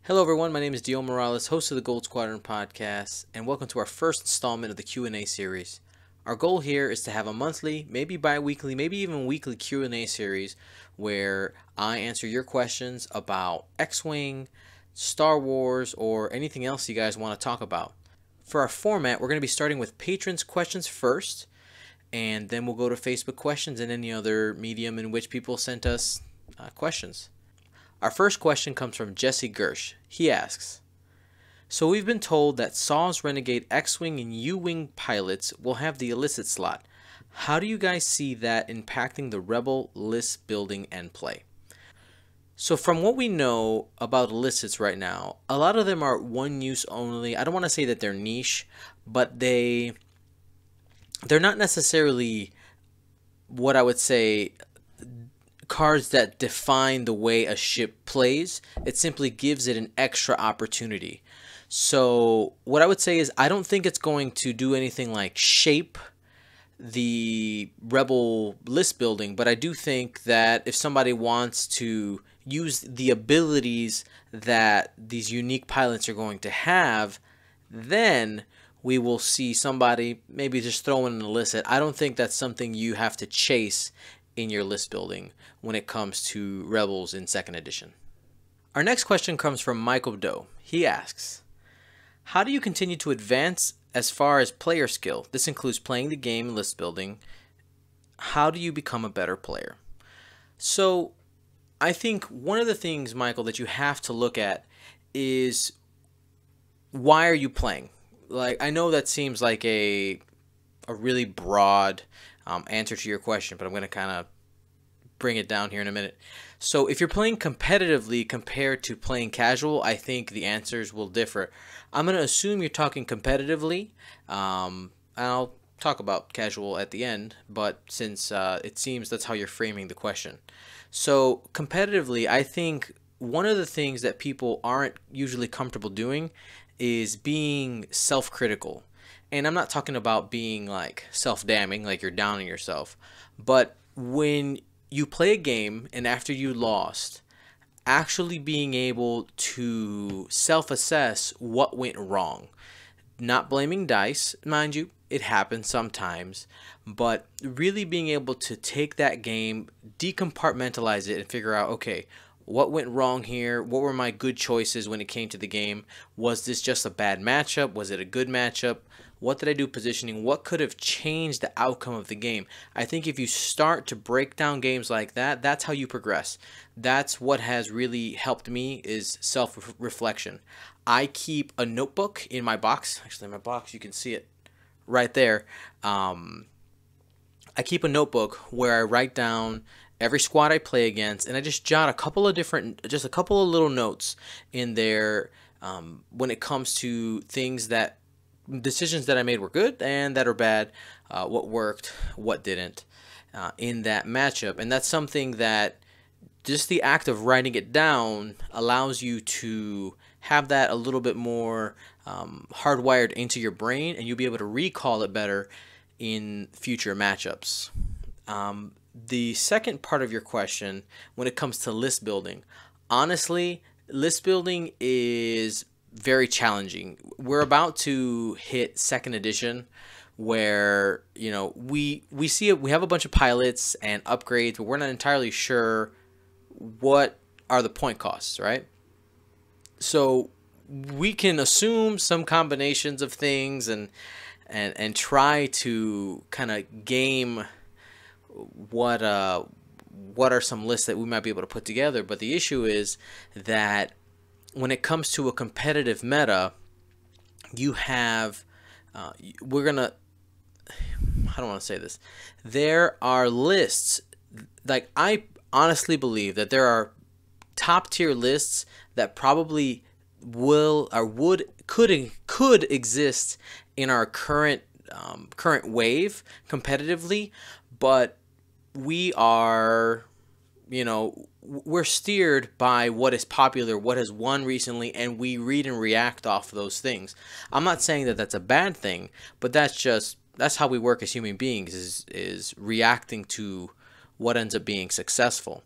Hello everyone, my name is Dio Morales, host of the Gold Squadron podcast, and welcome to our first installment of the Q&A series. Our goal here is to have a monthly, maybe bi-weekly, maybe even weekly Q&A series where I answer your questions about X-Wing, Star Wars, or anything else you guys want to talk about. For our format, we're going to be starting with patrons' questions first, and then we'll go to Facebook questions and any other medium in which people sent us questions. Our first question comes from Jesse Gersh. He asks, so we've been told that Saw's Renegade X-Wing and U-Wing pilots will have the illicit slot. How do you guys see that impacting the Rebel list building and play? So from what we know about illicits right now, a lot of them are one use only. I don't want to say that they're niche, but they're not necessarily what I would say cards that define the way a ship plays. It simply gives it an extra opportunity. So what I would say is I don't think it's going to do anything like shape the Rebel list building, but I do think that if somebody wants to use the abilities that these unique pilots are going to have, then we will see somebody maybe just throw in an illicit. I don't think that's something you have to chase in your list building when it comes to Rebels in 2nd edition. Our next question comes from Michael Doe. He asks, how do you continue to advance as far as player skill? This includes playing the game and list building. How do you become a better player? So I think one of the things, Michael, that you have to look at is why are you playing? Like, I know that seems like a really broad answer to your question, but I'm going to kind of bring it down here in a minute. So if you're playing competitively compared to playing casual, I think the answers will differ. I'm going to assume you're talking competitively. I'll talk about casual at the end, but since it seems that's how you're framing the question. So competitively, I think one of the things that people aren't usually comfortable doing is being self-critical. And I'm not talking about being like self-damning, like you're downing yourself. But when you play a game and after you lost, actually being able to self-assess what went wrong. Not blaming dice, mind you, it happens sometimes. But really being able to take that game, decompartmentalize it, and figure out, okay, what went wrong here? What were my good choices when it came to the game? Was this just a bad matchup? Was it a good matchup? What did I do positioning? What could have changed the outcome of the game? I think if you start to break down games like that, that's how you progress. That's what has really helped me is self-reflection. I keep a notebook in my box. Actually, in my box, you can see it right there. I keep a notebook where I write down every squad I play against, and I just jot a couple of little notes in there when it comes to decisions that I made were good and that are bad, what worked, what didn't in that matchup. And that's something that just the act of writing it down allows you to have that a little bit more hardwired into your brain, and you'll be able to recall it better in future matchups. The second part of your question, when it comes to list building, honestly, list building is very challenging. We're about to hit 2nd edition where, you know, we have a bunch of pilots and upgrades, but we're not entirely sure what are the point costs, right? So we can assume some combinations of things and try to kind of game what are some lists that we might be able to put together. But the issue is that when it comes to a competitive meta, you have how do I want to say this? There are lists, like I honestly believe that there are top tier lists that probably could exist in our current wave competitively, but we are, we're steered by what is popular, what has won recently, and we read and react off of those things. I'm not saying that that's a bad thing, but that's how we work as human beings, is reacting to what ends up being successful.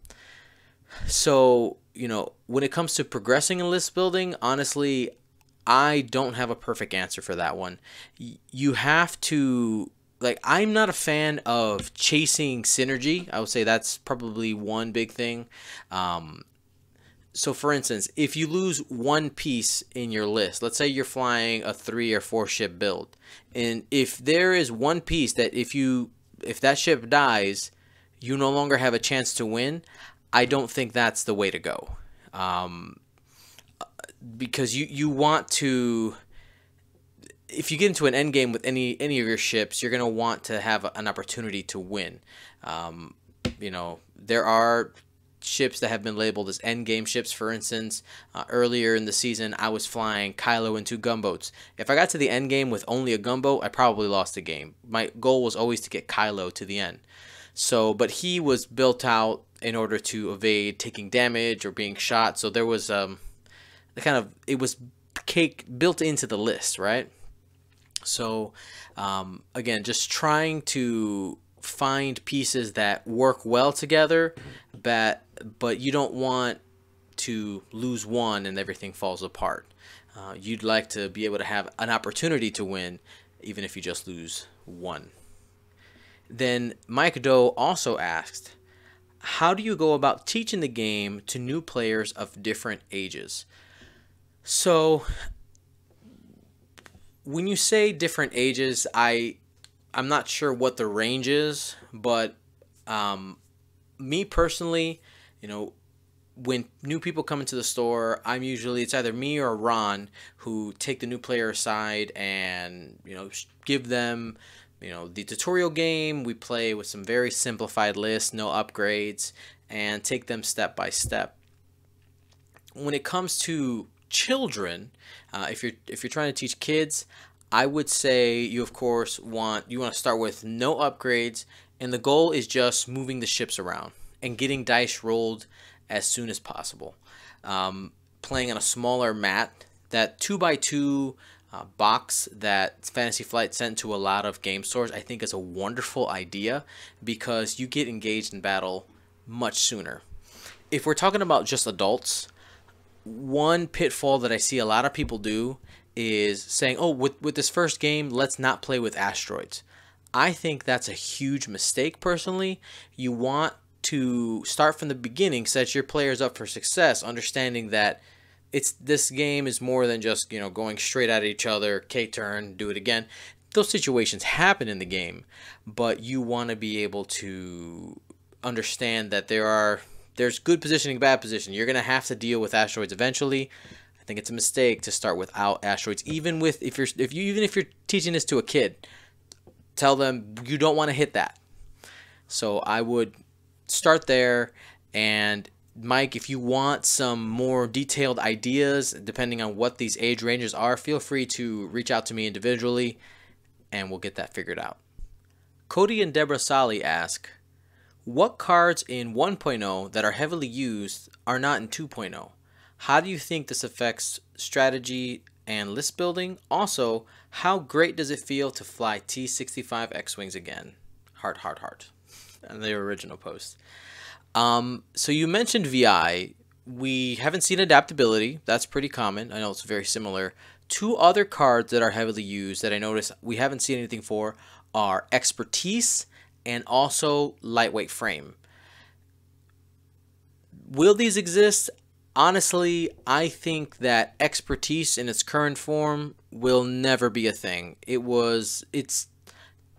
So when it comes to progressing in list building, honestly, I don't have a perfect answer for that one. You have to, like, I'm not a fan of chasing synergy. I would say that's probably one big thing. Um, so for instance, if you lose one piece in your list, let's say you're flying a 3 or 4 ship build, and if there is one piece that if that ship dies, you no longer have a chance to win, I don't think that's the way to go. Um, because you want to, if you get into an end game with any of your ships, you're going to want to have an opportunity to win. Um, there are ships that have been labeled as end game ships. For instance, earlier in the season, I was flying Kylo and 2 gunboats. If I got to the end game with only a gunboat, I probably lost the game. My goal was always to get Kylo to the end. So, but he was built out in order to evade taking damage or being shot. So there was it was cake built into the list, right? So again, just trying to find pieces that work well together, but you don't want to lose one and everything falls apart. You'd like to be able to have an opportunity to win, even if you just lose one. Then Mike Doe also asked, how do you go about teaching the game to new players of different ages? So when you say different ages, I'm not sure what the range is, but me personally, when new people come into the store, it's either me or Ron who take the new player aside and give them the tutorial game. We play with some very simplified lists, no upgrades, and take them step by step. When it comes to children, if you're trying to teach kids, I would say you of course want to start with no upgrades, and the goal is just moving the ships around and getting dice rolled as soon as possible. Playing on a smaller mat, that 2x2 box that Fantasy Flight sent to a lot of game stores, I think is a wonderful idea because you get engaged in battle much sooner. If we're talking about just adults, one pitfall that I see a lot of people do is saying, oh, with this first game, let's not play with asteroids. I think that's a huge mistake personally. You want to start from the beginning, set your players up for success, understanding that this game is more than just going straight at each other, K-turn, do it again. Those situations happen in the game, but you want to be able to understand that there's good positioning, bad positioning. You're going to have to deal with asteroids eventually. I think it's a mistake to start without asteroids. Even if you're teaching this to a kid, tell them you don't want to hit that. So I would start there. And Mike, if you want some more detailed ideas, depending on what these age ranges are, feel free to reach out to me individually, and we'll get that figured out. Cody and Deborah Solly ask, what cards in 1.0 that are heavily used are not in 2.0? How do you think this affects strategy and list building? Also, how great does it feel to fly T-65 X-Wings again? Heart, heart, heart. And the original post. So you mentioned VI. We haven't seen adaptability. That's pretty common. I know it's very similar. Two other cards that are heavily used that I noticed we haven't seen anything for are Expertise and also Lightweight Frame. Will these exist? Honestly, I think that Expertise in its current form will never be a thing. It's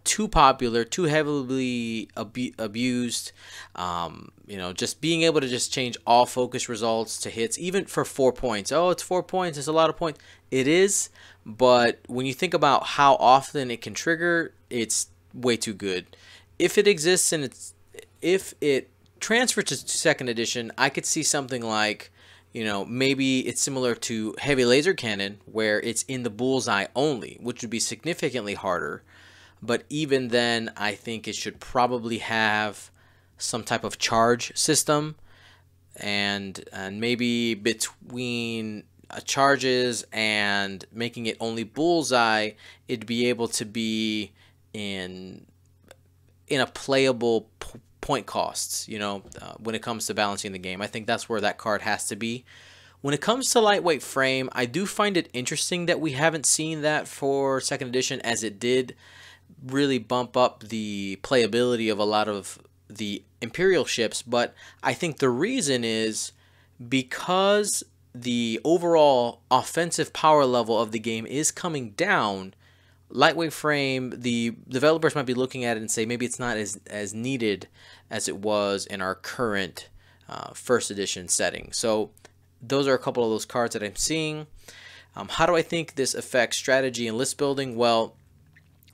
too popular, too heavily abused. Just being able to just change all focus results to hits, even for 4 points. Oh, it's 4 points. It's a lot of points. It is, but when you think about how often it can trigger, it's way too good. If it exists and if it transfers to second edition, I could see something like, maybe it's similar to Heavy Laser Cannon, where it's in the bullseye only, which would be significantly harder. But even then, I think it should probably have some type of charge system, and maybe between charges and making it only bullseye, it'd be able to be in a playable point costs, when it comes to balancing the game. I think that's where that card has to be. When it comes to lightweight frame, I do find it interesting that we haven't seen that for second edition, as it did really bump up the playability of a lot of the Imperial ships. But I think the reason is because the overall offensive power level of the game is coming down. Lightweight frame, the developers might be looking at it and say maybe it's not as needed as it was in our current first edition setting. So those are a couple of those cards that I'm seeing. How do I think this affects strategy and list building? Well,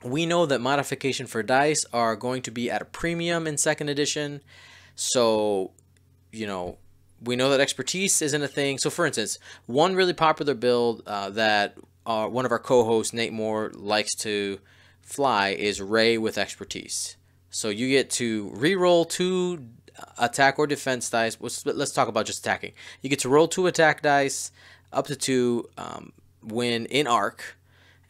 we know that modification for dice are going to be at a premium in second edition. So, we know that expertise isn't a thing. So, for instance, one really popular build that one of our co-hosts, Nate Moore, likes to fly is Ray with expertise. So you get to re-roll 2 attack or defense dice. Let's talk about just attacking. You get to roll 2 attack dice, up to 2, when in arc.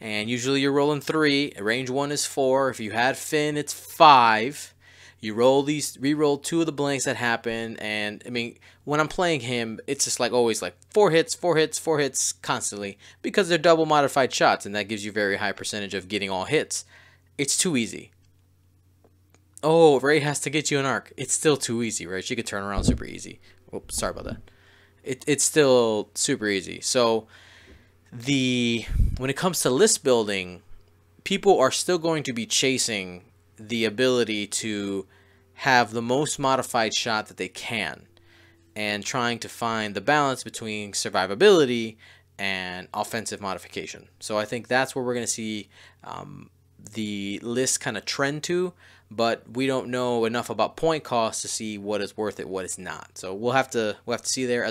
And usually you're rolling 3. Range 1 is 4. If you had Finn, it's 5. You re-roll 2 of the blanks that happen. And I mean, when I'm playing him, it's just like always like 4 hits, 4 hits, 4 hits constantly, because they're double modified shots, and that gives you a very high percentage of getting all hits. It's too easy. Oh, Ray has to get you an arc. It's still too easy, right? She could turn around super easy. Oops, sorry about that. It's still super easy. So when it comes to list building, people are still going to be chasing the ability to have the most modified shot that they can, and trying to find the balance between survivability and offensive modification. So I think that's where we're going to see the list kind of trend to, but we don't know enough about point cost to see what is worth it, what is not. So we'll have to see there.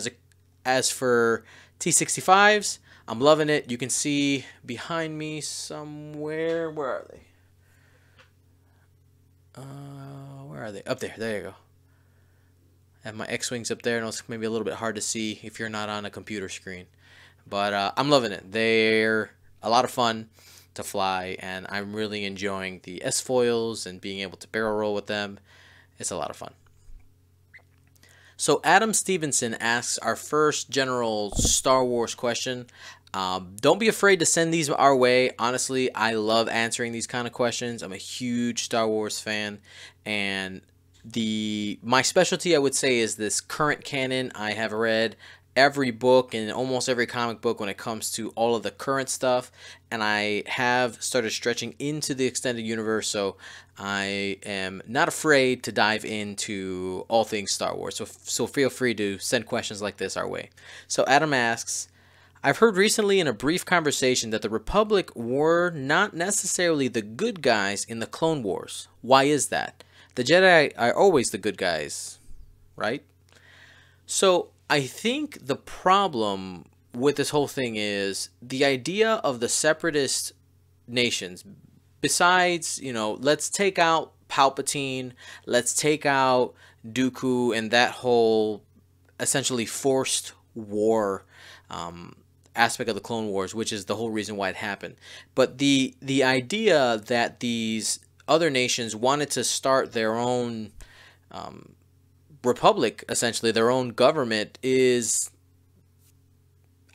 As for T65s, I'm loving it. You can see behind me somewhere. Where are they? Where are they? Up there. There you go. I have my X-Wings up there, and it's maybe a little bit hard to see if you're not on a computer screen. But I'm loving it. They're a lot of fun to fly, and I'm really enjoying the S-foils and being able to barrel roll with them. It's a lot of fun. So Adam Stevenson asks our first general Star Wars question. Don't be afraid to send these our way. Honestly, I love answering these kind of questions. I'm a huge Star Wars fan, and my specialty, I would say, is this current canon. I have read every book and almost every comic book when it comes to all of the current stuff, and I have started stretching into the extended universe, so I am not afraid to dive into all things Star Wars. So feel free to send questions like this our way. So Adam asks, I've heard recently in a brief conversation that the Republic were not necessarily the good guys in the Clone Wars. Why is that? The Jedi are always the good guys, right? So I think the problem with this whole thing is the idea of the separatist nations. Besides, let's take out Palpatine, let's take out Dooku and that whole essentially forced war aspect of the Clone Wars, which is the whole reason why it happened. But the idea that these other nations wanted to start their own republic, essentially their own government, I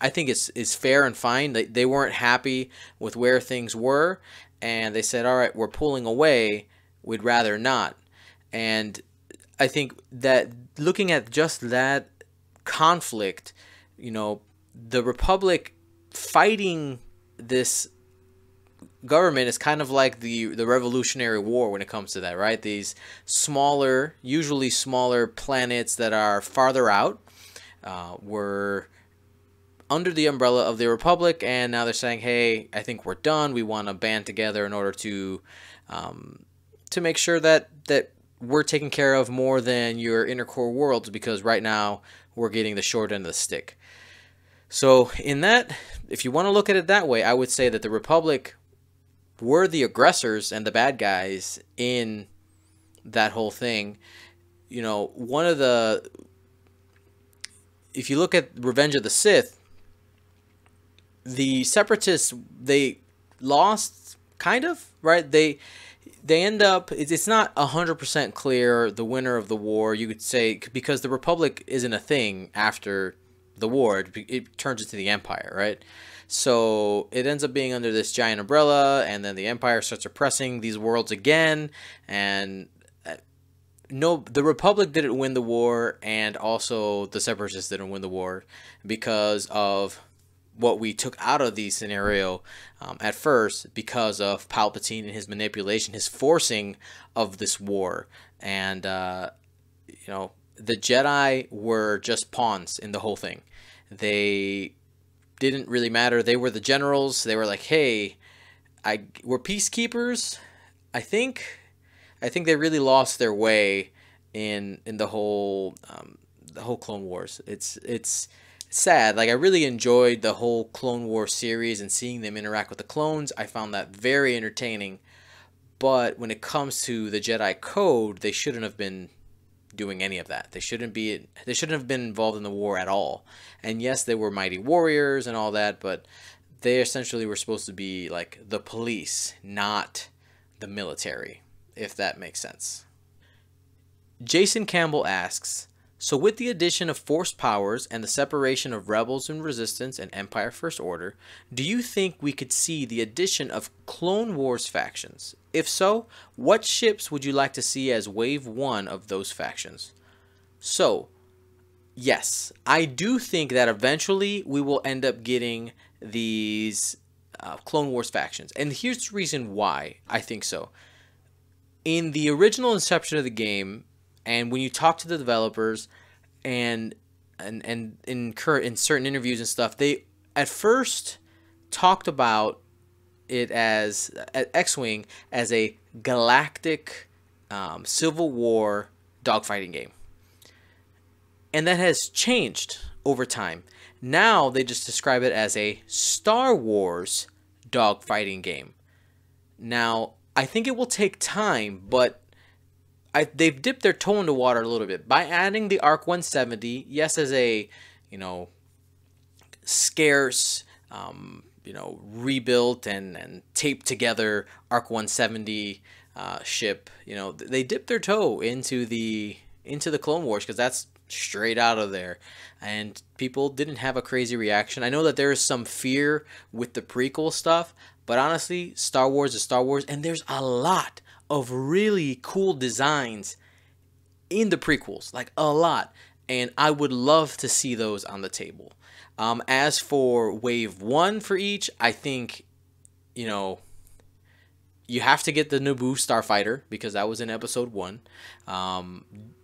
think is fair and fine. They weren't happy with where things were, and they said, all right, we're pulling away, we'd rather not. And I think that looking at just that conflict, the Republic fighting this government is kind of like the Revolutionary War when it comes to that, right? These usually smaller planets that are farther out were under the umbrella of the Republic, and now they're saying, hey, I think we're done. We want to band together in order to make sure that we're taking care of more than your inner core worlds, because right now we're getting the short end of the stick. So in that, if you want to look at it that way, I would say that the Republic were the aggressors and the bad guys in that whole thing. If you look at Revenge of the Sith, the Separatists, they lost, kind of, right? they end up, it's not 100% clear the winner of the war, you could say, because the Republic isn't a thing after the war. It turns into the Empire, right? So it ends up being under this giant umbrella, and then the Empire starts oppressing these worlds again. And no, the Republic didn't win the war, and also the Separatists didn't win the war because of what we took out of the scenario at first, because of Palpatine and his manipulation, his forcing of this war. And the Jedi were just pawns in the whole thing. They didn't really matter. They were the generals. They were like, hey, we're peacekeepers. I think they really lost their way in the whole Clone Wars. It's sad. Like, I really enjoyed the whole Clone Wars series and seeing them interact with the clones. I found that very entertaining. But when it comes to the Jedi Code, they shouldn't have been doing any of that. They shouldn't have been involved in the war at all. And yes, they were mighty warriors and all that, but they essentially were supposed to be like the police, not the military, if that makes sense. Jason Campbell asks, so with the addition of forced powers and the separation of rebels and resistance and Empire First Order, do you think we could see the addition of Clone Wars factions? If so, what ships would you like to see as Wave 1 of those factions? So, yes, I do think that eventually we will end up getting these Clone Wars factions. And here's the reason why I think so. In the original inception of the game, and when you talk to the developers and in certain interviews and stuff, they at first talked about it as X-Wing as a galactic Civil War dogfighting game. And that has changed over time. Now they just describe it as a Star Wars dogfighting game. Now, I think it will take time, but they've dipped their toe in the water a little bit by adding the ARC 170. Yes, as a scarce, rebuilt and taped together ARC 170 ship. They dipped their toe into the Clone Wars because that's straight out of there, and people didn't have a crazy reaction. I know that there is some fear with the prequel stuff, but honestly, Star Wars is Star Wars, and there's a lot of really cool designs in the prequels, like a lot, and I would love to see those on the table. As for Wave 1 for each, I think, you have to get the Naboo Starfighter because that was in Episode 1.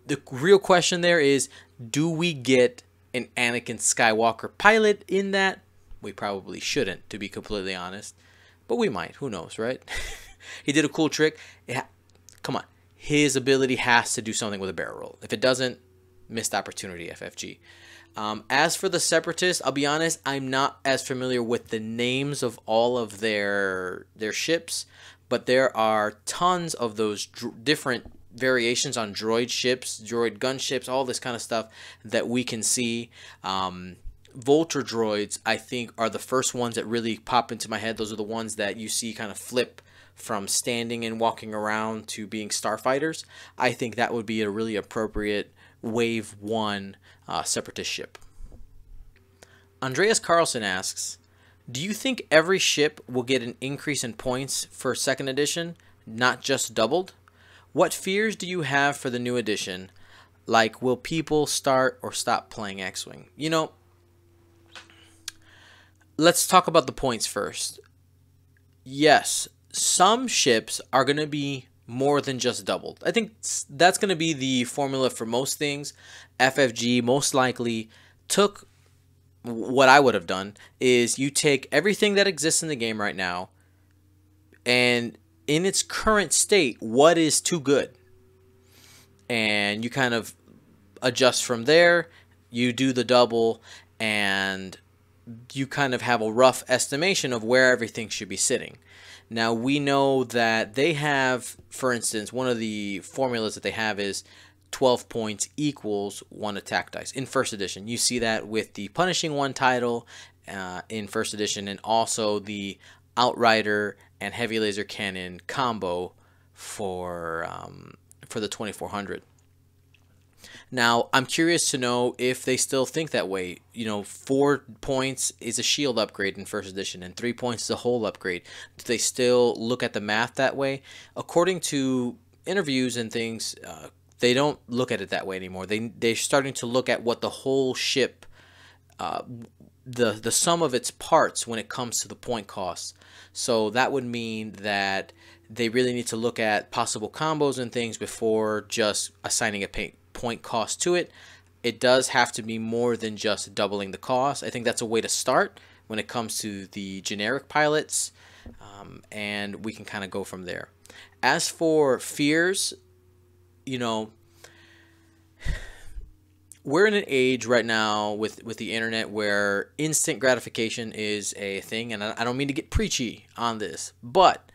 The real question there is, do we get an Anakin Skywalker pilot in that? We probably shouldn't, to be completely honest, but we might. Who knows, right? He did a cool trick. Come on. His ability has to do something with a barrel roll. If it doesn't, missed opportunity, FFG. As for the Separatists, I'll be honest, I'm not as familiar with the names of all of their ships, but there are tons of those different variations on droid ships, droid gunships, all this kind of stuff that we can see. Vulture droids, I think, are the first ones that really pop into my head. Those are the ones that you see kind of flip from standing and walking around to being starfighters. I think that would be a really appropriate Wave 1 Separatist ship. Andreas Carlson asks, do you think every ship will get an increase in points for 2nd edition, not just doubled? What fears do you have for the new edition? Like, will people start or stop playing X-Wing? Let's talk about the points first. Yes, some ships are going to be more than just doubled. I think that's going to be the formula for most things. FFG most likely took what I would have done is you take everything that exists in the game right now and in its current state, what is too good? And you kind of adjust from there. You do the double and you kind of have a rough estimation of where everything should be sitting. Now, we know that they have, for instance, one of the formulas that they have is 12 points equals 1 attack dice in 1st edition. You see that with the Punishing One title in 1st edition, and also the Outrider and Heavy Laser Cannon combo for the 2400. Now, I'm curious to know if they still think that way. 4 points is a shield upgrade in first edition, and 3 points is a whole upgrade. Do they still look at the math that way? According to interviews and things, they don't look at it that way anymore. They're starting to look at what the whole ship, the sum of its parts when it comes to the point costs. So that would mean that they really need to look at possible combos and things before just assigning a point cost to it. It does have to be more than just doubling the cost. I think that's a way to start when it comes to the generic pilots, and we can kind of go from there. As for fears, we're in an age right now with the internet where instant gratification is a thing, and I don't mean to get preachy on this, but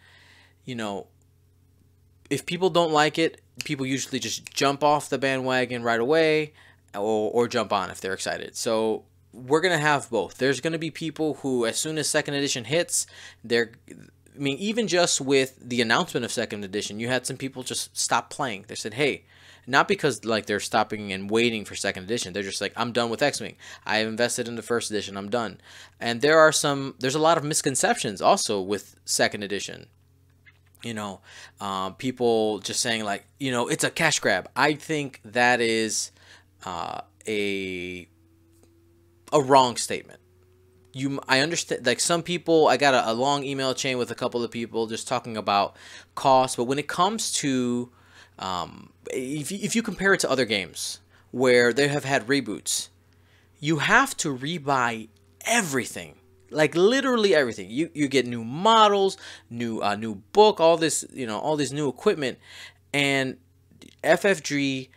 if people don't like it, people usually just jump off the bandwagon right away, or jump on if they're excited. So we're gonna have both. There's gonna be people who, as soon as second edition hits, even just with the announcement of second edition, you had some people just stop playing. They said, hey, not because like they're stopping and waiting for second edition. They're just like, I'm done with X-Wing. I have invested in the first edition. I'm done. And there's a lot of misconceptions also with second edition. People just saying like, it's a cash grab. I think that is a wrong statement. I understand, like, some people, I got a long email chain with a couple of people just talking about cost, but when it comes to if you compare it to other games where they have had reboots, you have to rebuy everything. Like literally everything. You get new models, new book, all this new equipment. And FFG,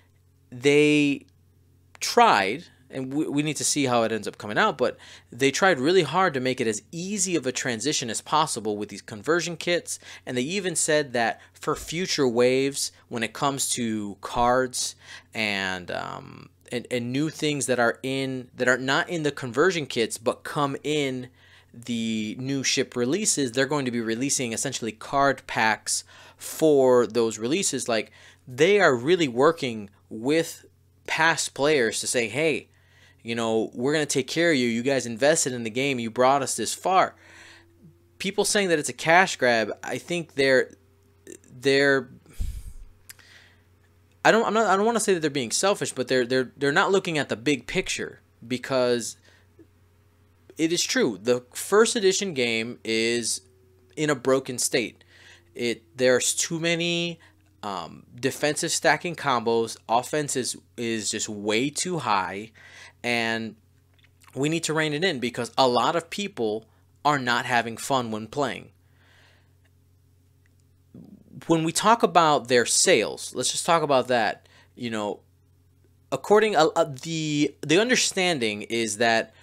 they tried, and we need to see how it ends up coming out, but they tried really hard to make it as easy of a transition as possible with these conversion kits. And they even said that for future waves, when it comes to cards and new things that are not in the conversion kits but come in the new ship releases, they're going to be releasing essentially card packs for those releases. Like, they are really working with past players to say, hey, we're going to take care of you. You guys invested in the game. You brought us this far. People saying that it's a cash grab, I think I don't want to say that they're being selfish, but they're not looking at the big picture, because it is true. The first edition game is in a broken state. There's too many defensive stacking combos. Offense is just way too high, and we need to rein it in because a lot of people are not having fun when playing. When we talk about their sales, let's just talk about that. According the understanding is that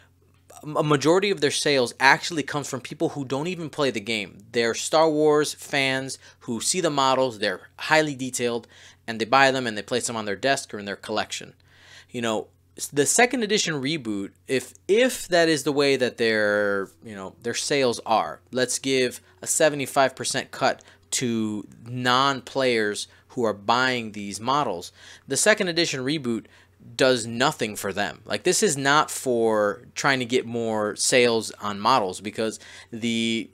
a majority of their sales actually comes from people who don't even play the game. They're Star Wars fans who see the models, they're highly detailed, and they buy them and they place them on their desk or in their collection. The second edition reboot, if that is the way that their sales are, let's give a 75% cut to non-players who are buying these models. The second edition reboot does nothing for them. Like, this is not for trying to get more sales on models, because the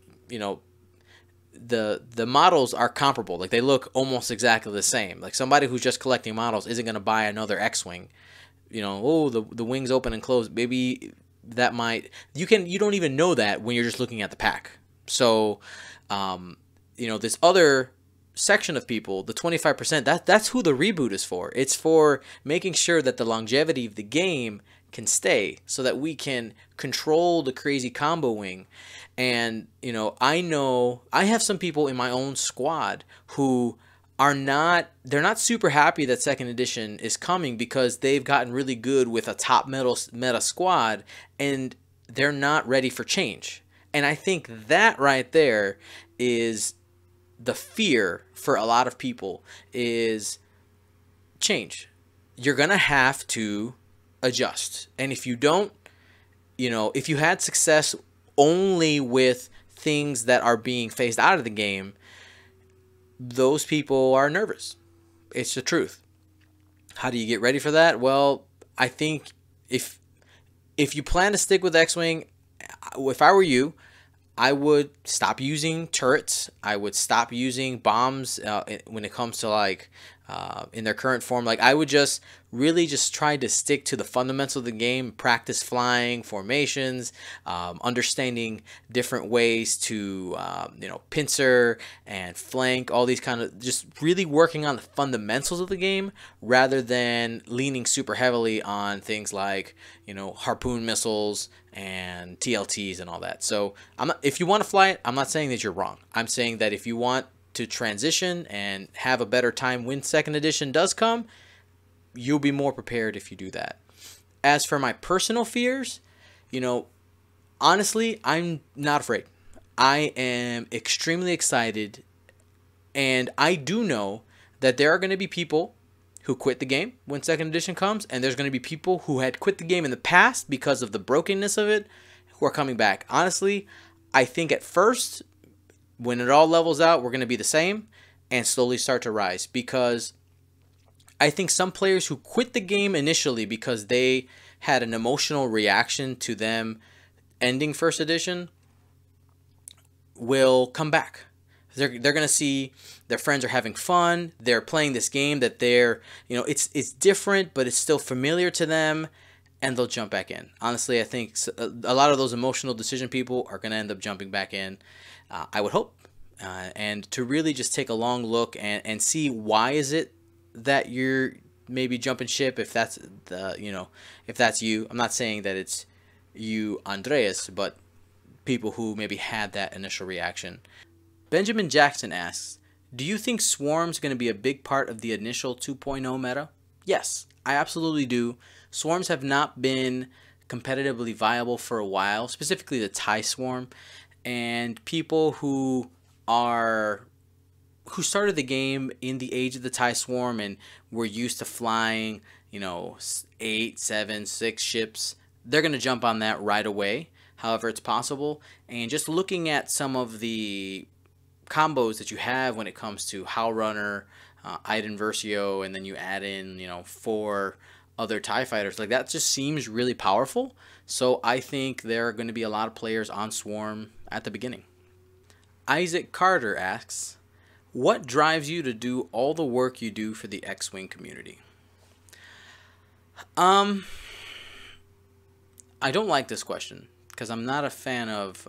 models are comparable. Like, they look almost exactly the same. Like, somebody who's just collecting models isn't going to buy another X-Wing. The wings open and close. Maybe that might, you don't even know that when you're just looking at the pack. So this other section of people, the 25%, that's who the reboot is for. It's for making sure that the longevity of the game can stay, so that we can control the crazy combo wing. And I know I have some people in my own squad who they're not super happy that second edition is coming, because they've gotten really good with a top meta squad and they're not ready for change. And I think that right there is the fear for a lot of people, is change. You're gonna have to adjust, and if you don't, if you had success only with things that are being phased out of the game, those people are nervous. It's the truth. How do you get ready for that? Well, I think if if you plan to stick with X-Wing, if I were you, I would stop using turrets. I would stop using bombs when it comes to like in their current form. Like I would just really just try to stick to the fundamentals of the game, practice flying, formations, understanding different ways to pincer and flank, all these kind of just really working on the fundamentals of the game rather than leaning super heavily on things like harpoon missiles and TLTs and all that. So if you want to fly it, I'm not saying that you're wrong. I'm saying that if you want to transition and have a better time when second edition does come, you'll be more prepared if you do that. As for my personal fears, honestly, I'm not afraid. I am extremely excited, and I do know that there are going to be people who quit the game when second edition comes, and there's going to be people who had quit the game in the past because of the brokenness of it who are coming back. Honestly, I think at first, when it all levels out, we're going to be the same and slowly start to rise, because I think some players who quit the game initially because they had an emotional reaction to them ending first edition will come back. They're going to see their friends are having fun. They're playing this game that it's different, but it's still familiar to them, and they'll jump back in. Honestly, I think a lot of those emotional decision people are going to end up jumping back in. I would hope, and to really just take a long look and see why is it that you're maybe jumping ship, if that's if that's you. I'm not saying that it's you, Andreas, but people who maybe had that initial reaction. Benjamin Jackson asks, do you think Swarm's going to be a big part of the initial 2.0 meta? Yes, I absolutely do. Swarms have not been competitively viable for a while, specifically the TIE Swarm, and people who started the game in the age of the TIE Swarm and were used to flying, 8, 7, 6 ships, they're going to jump on that right away, however it's possible. And just looking at some of the combos that you have when it comes to Howl Runner, Iden Versio, and then you add in, 4 other TIE fighters, like that just seems really powerful. So I think there are going to be a lot of players on Swarm at the beginning. Isaac Carter asks, what drives you to do all the work you do for the X-Wing community? I don't like this question because I'm not a fan of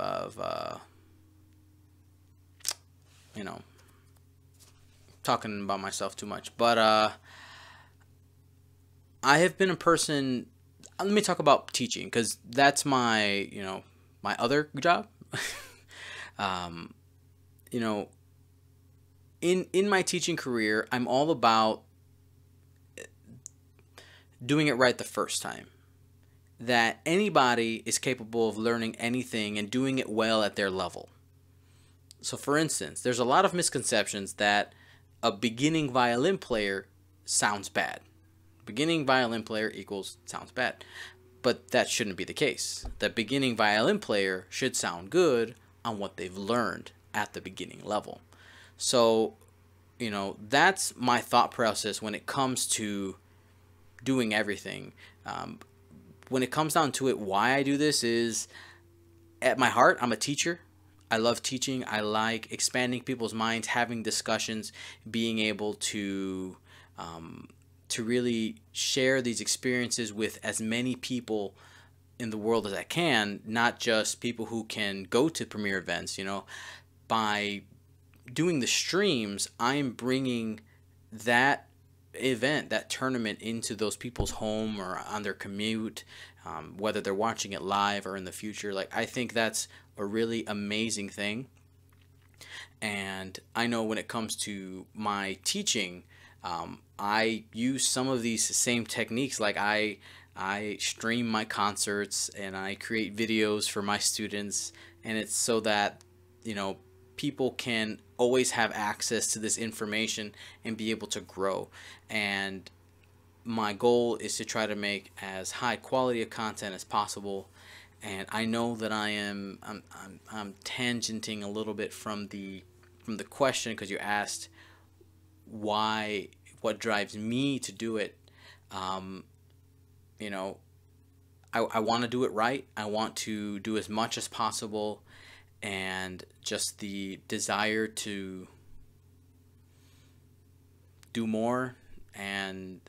talking about myself too much. But I have been a person. Let me talk about teaching, because that's my my other job. In my teaching career, I'm all about doing it right the first time. That anybody is capable of learning anything and doing it well at their level. So for instance, there's a lot of misconceptions that a beginning violin player sounds bad. Beginning violin player equals sounds bad. But that shouldn't be the case. The beginning violin player should sound good on what they've learned at the beginning level. So, that's my thought process when it comes to doing everything. When it comes down to it, why I do this is, at my heart, I'm a teacher. I love teaching. I like expanding people's minds, having discussions, being able to really share these experiences with as many people in the world as I can, not just people who can go to premiere events. By doing the streams, I'm bringing that event, that tournament, into those people's home or on their commute, whether they're watching it live or in the future. Like, I think that's a really amazing thing. And I know when it comes to my teaching, I use some of these same techniques. Like I stream my concerts and I create videos for my students, and it's so that people can always have access to this information and be able to grow. And my goal is to try to make as high quality of content as possible. And I know that I'm tangenting a little bit from the from the question, because you asked what drives me to do it. You know, I want to do it right. I want to do as much as possible, and just the desire to do more and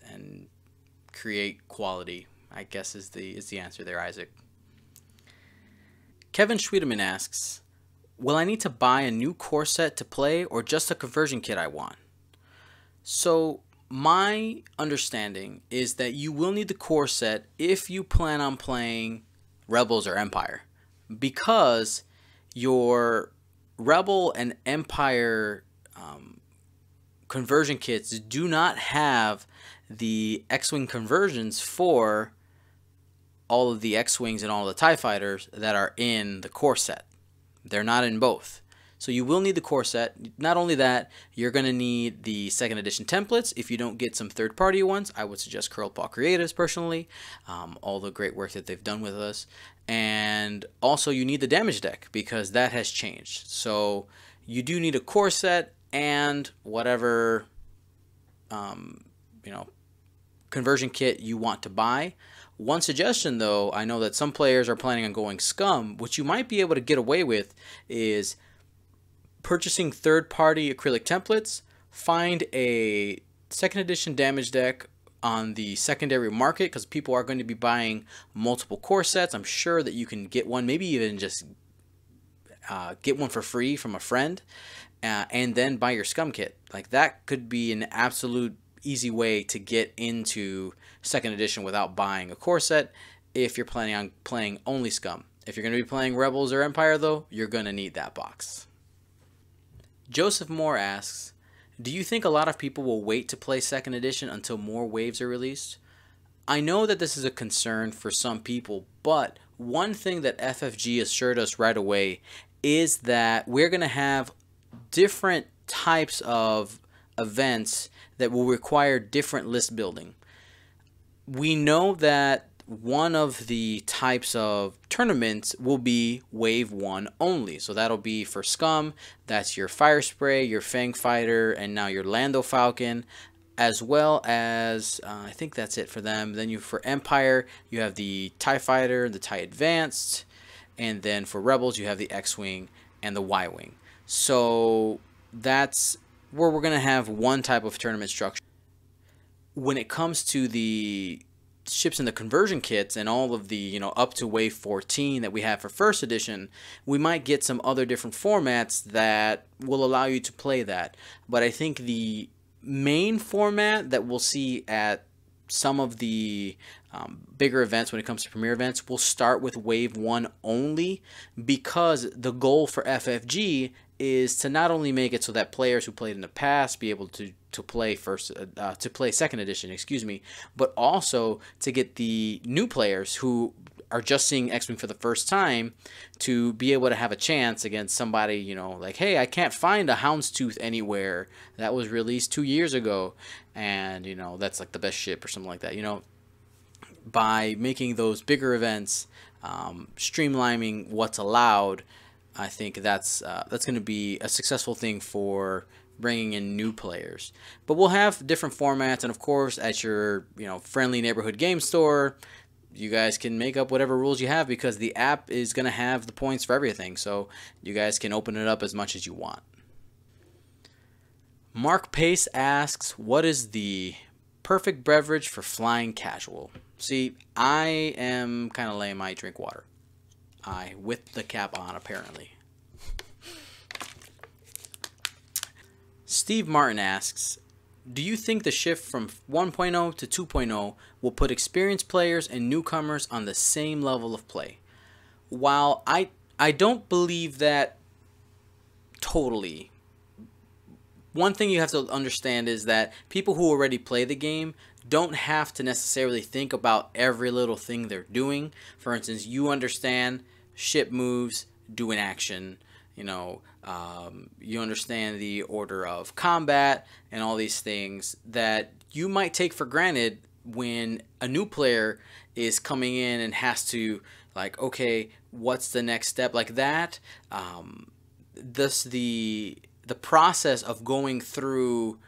create quality, I guess, is the answer there, Isaac. Kevin Schwedeman asks, will I need to buy a new core set to play, or just a conversion kit I want? So my understanding is that you will need the core set if you plan on playing Rebels or Empire, because your Rebel and Empire conversion kits do not have the X-Wing conversions for all of the X-Wings and all of the TIE Fighters that are in the core set. They're not in both. So you will need the core set. Not only that, you're going to need the second edition templates. If you don't get some third-party ones, I would suggest Curl Paw Creatives personally. All the great work that they've done with us. And also you need the damage deck, because that has changed. So you do need a core set and whatever conversion kit you want to buy. One suggestion, though, I know that some players are planning on going Scum. What you might be able to get away with is purchasing third-party acrylic templates. Find a second edition damage deck on the secondary market, because people are going to be buying multiple core sets. I'm sure that you can get one, maybe even just get one for free from a friend, and then buy your Scum kit. Like, that could be an absolute easy way to get into second edition without buying a core set, if you're planning on playing only Scum. If you're going to be playing Rebels or Empire, though, you're going to need that box. Joseph Moore asks, do you think a lot of people will wait to play second edition until more waves are released? I know that this is a concern for some people, but one thing that FFG assured us right away is that we're going to have different types of events that will require different list building. We know that one of the types of tournaments will be Wave 1 only. So that'll be for Scum, that's your Fire Spray, your Fang Fighter, and now your Lando Falcon, as well as, I think that's it for them. Then for Empire, you have the TIE Fighter, the TIE Advanced, and then for Rebels, you have the X-Wing and the Y-Wing. So that's where we're going to have one type of tournament structure. When it comes to the ships in the conversion kits and all of the, up to wave 14 that we have for first edition, we might get some other different formats that will allow you to play that. But I think the main format that we'll see at some of the bigger events, when it comes to premier events, will start with wave 1 only, because the goal for FFG is to not only make it so that players who played in the past be able to play second edition, but also to get the new players who are just seeing X-Wing for the first time to be able to have a chance against somebody, like, hey, I can't find a Houndstooth anywhere that was released 2 years ago, and that's like the best ship or something like that. By making those bigger events, streamlining what's allowed, I think that's going to be a successful thing for bringing in new players. But we'll have different formats, and of course, at your friendly neighborhood game store, you guys can make up whatever rules you have, because the app is going to have the points for everything, so you guys can open it up as much as you want. Mark Pace asks, what is the perfect beverage for flying casual? See, I am kind of lame. I drink water. With the cap on, apparently. Steve Martin asks, do you think the shift from 1.0 to 2.0 will put experienced players and newcomers on the same level of play? While I don't believe that totally, one thing you have to understand is that people who already play the game don't have to necessarily think about every little thing they're doing. For instance, you understand ship moves, do an action, you understand the order of combat and all these things that you might take for granted when a new player is coming in and has to, like, okay, what's the next step, like that. Thus the the process of going through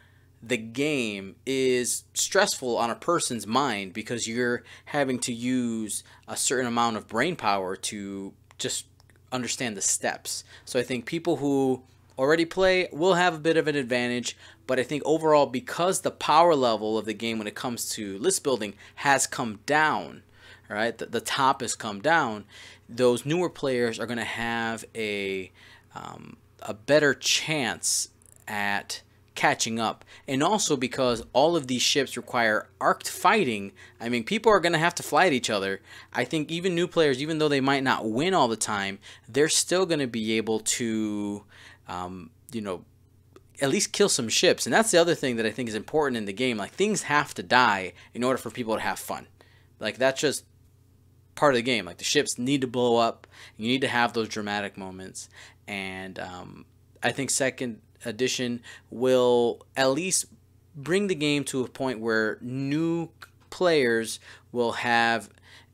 the game is stressful on a person's mind because you're having to use a certain amount of brain power to just understand the steps. So I think people who already play will have a bit of an advantage, but I think overall, because the power level of the game when it comes to list building has come down, right? The top has come down. Those newer players are going to have a better chance at catching up. And also because all of these ships require arced fighting, I mean, people are going to have to fly at each other. I think even new players, even though they might not win all the time, they're still going to be able to, you know, at least kill some ships. And that's the other thing that I think is important in the game. Like, things have to die in order for people to have fun. Like, that's just part of the game. Like, the ships need to blow up. You need to have those dramatic moments. And I think second edition will at least bring the game to a point where new players will have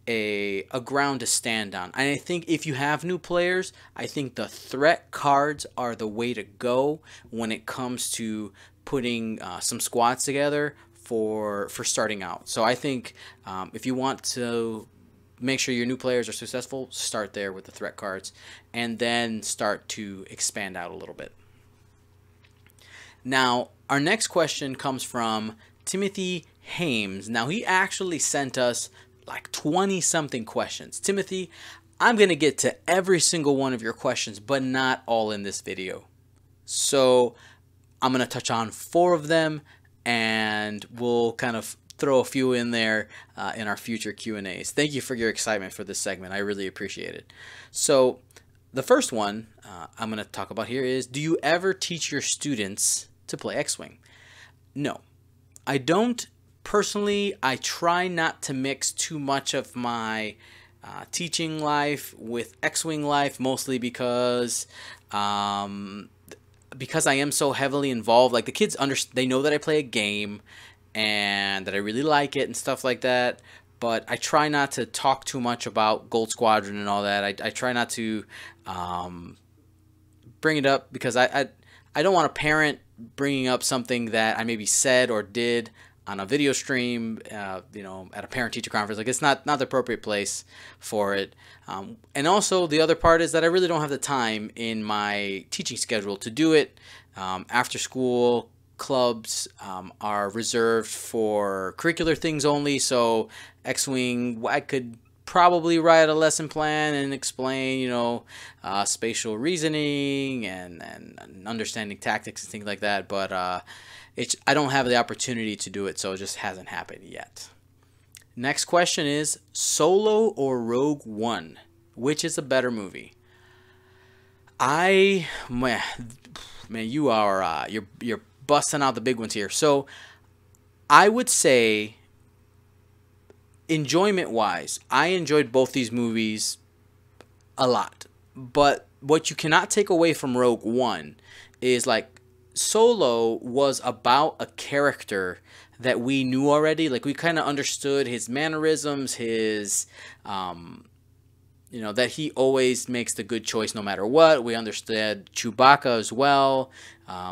a ground to stand on. And I think if you have new players, I think the threat cards are the way to go when it comes to putting some squads together for starting out. So I think if you want to make sure your new players are successful, start there with the threat cards and then start to expand out a little bit. Now, our next question comes from Timothy Hames. Now, he actually sent us like 20-something questions. Timothy, I'm going to get to every single one of your questions, but not all in this video. So I'm going to touch on 4 of them, and we'll kind of throw a few in there in our future Q&As. Thank you for your excitement for this segment. I really appreciate it. So the first one I'm going to talk about here is, do you ever teach your students to play X-Wing? No, I don't. Personally, I try not to mix too much of my teaching life with X-Wing life, mostly because I am so heavily involved. Like, the kids they know that I play a game and that I really like it and stuff like that, but I try not to talk too much about Gold Squadron and all that. I try not to bring it up because I don't want a parent bringing up something that I maybe said or did on a video stream, you know, at a parent-teacher conference. Like, it's not the appropriate place for it. And also, the other part is that I really don't have the time in my teaching schedule to do it. After school clubs are reserved for curricular things only, so X-Wing, I could probably write a lesson plan and explain, you know, spatial reasoning and understanding tactics and things like that, but I don't have the opportunity to do it, so it just hasn't happened yet. Next question is, Solo or Rogue One? Which is a better movie? Man, you are you're busting out the big ones here. So I would say, enjoyment-wise, I enjoyed both these movies a lot. But what you cannot take away from Rogue One is, like, Solo was about a character that we knew already. Like, we kind of understood his mannerisms, his, you know, that he always makes the good choice no matter what. We understood Chewbacca as well.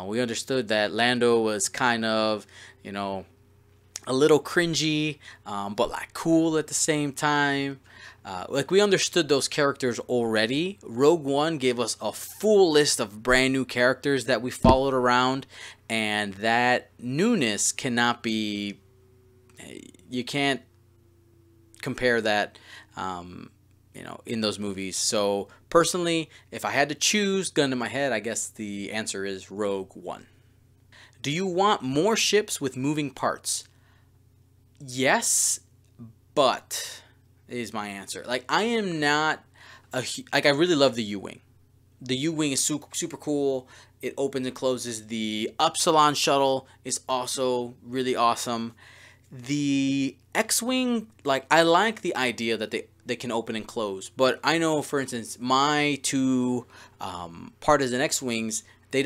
We understood that Lando was kind of, you know, a little cringy, but like cool at the same time. Like, we understood those characters already. Rogue One gave us a full list of brand new characters that we followed around, and that newness cannot be, you can't compare that, you know, in those movies. So personally, if I had to choose, gun to my head, I guess the answer is Rogue One. Do you want more ships with moving parts? Yes, but is my answer. Like, I am not like, I really love the U-Wing. The U-Wing is super cool. It opens and closes. The Upsilon shuttle is also really awesome. The X-Wing, like, I like the idea that they can open and close. But I know, for instance, my 2 partisan X-Wings, they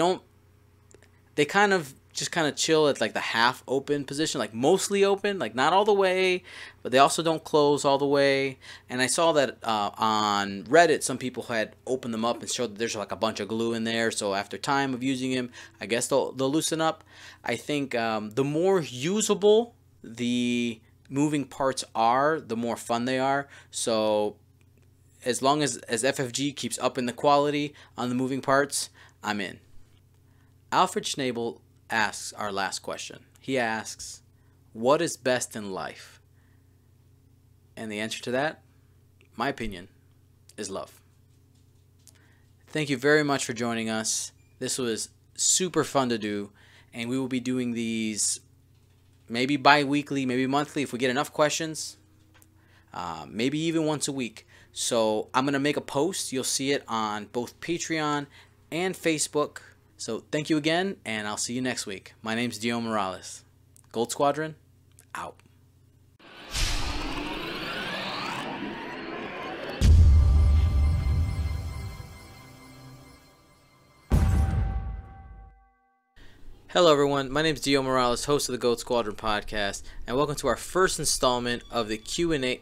kind of just kind of chill at like the half open position, like mostly open, like not all the way, but they also don't close all the way. And I saw that on Reddit, some people had opened them up and showed that there's like a bunch of glue in there. So after time of using them, I guess they'll loosen up. I think the more usable the moving parts are, the more fun they are. So as long as FFG keeps up in the quality on the moving parts, I'm in. Alfred Schnabel asks our last question. He asks, what is best in life? And the answer to that, my opinion, is love. Thank you very much for joining us. This was super fun to do, and we will be doing these maybe bi-weekly, maybe monthly if we get enough questions, maybe even once a week. So I'm going to make a post. You'll see it on both Patreon and Facebook. So thank you again, and I'll see you next week. My name's Dio Morales. Gold Squadron, out. Hello everyone, my name is Dio Morales, host of the Gold Squadron podcast, and welcome to our first installment of the Q&A.